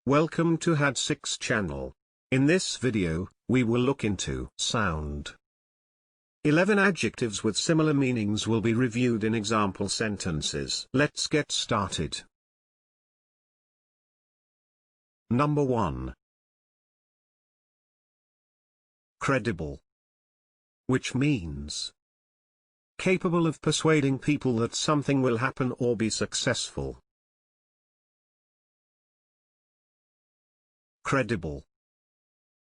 Welcome to Had6 channel. In this video, we will look into sound. 11 adjectives with similar meanings will be reviewed in example sentences. Let's get started. Number 1. Credible. Which means capable of persuading people that something will happen or be successful. Credible.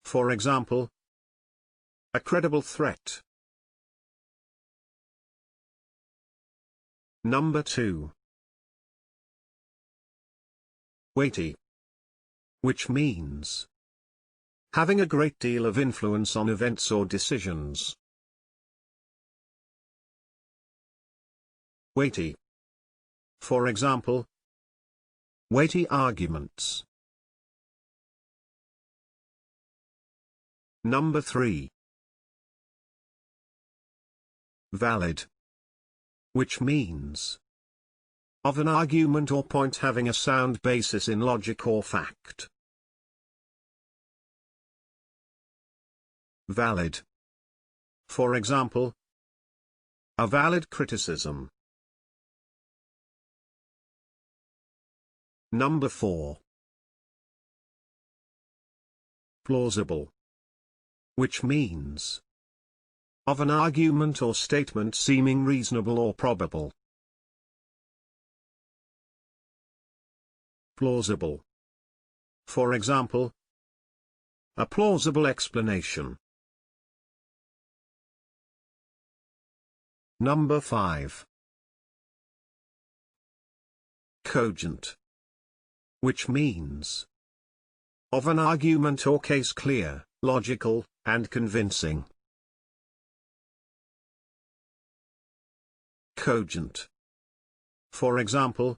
For example, a credible threat. Number 2. Weighty. Which means having a great deal of influence on events or decisions. Weighty. For example, weighty arguments. Number 3. Valid. Which means of an argument or point having a sound basis in logic or fact. Valid. For example, a valid criticism. Number 4. Plausible. Which means of an argument or statement seeming reasonable or probable. Plausible. For example, a plausible explanation. Number 5. Cogent. Which means of an argument or case clear, logical, and convincing. Cogent. For example,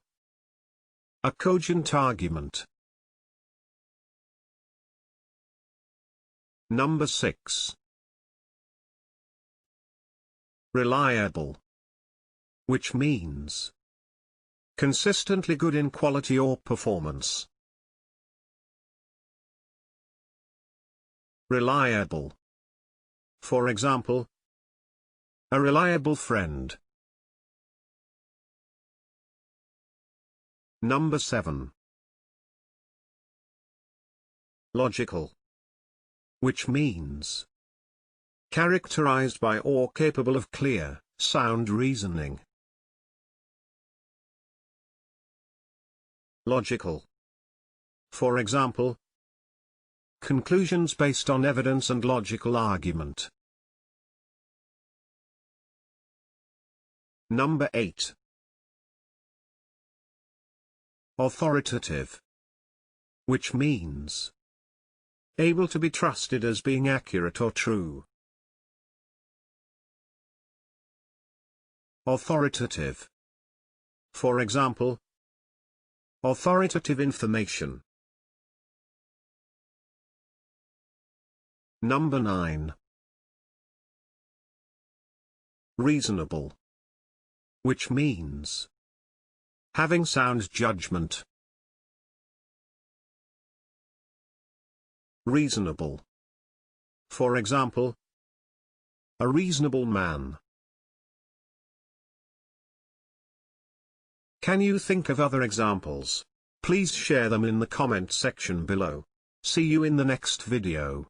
a cogent argument. Number 6. Reliable. Which means consistently good in quality or performance. Reliable. For example, a reliable friend. Number 7. Logical. Which means characterized by or capable of clear, sound reasoning. Logical. For example, conclusions based on evidence and logical argument. Number 8. Authoritative. Which means able to be trusted as being accurate or true. Authoritative. For example, authoritative information. Number 9. Reasonable. Which means having sound judgment. Reasonable. For example, a reasonable man. Can you think of other examples? Please share them in the comment section below. See you in the next video.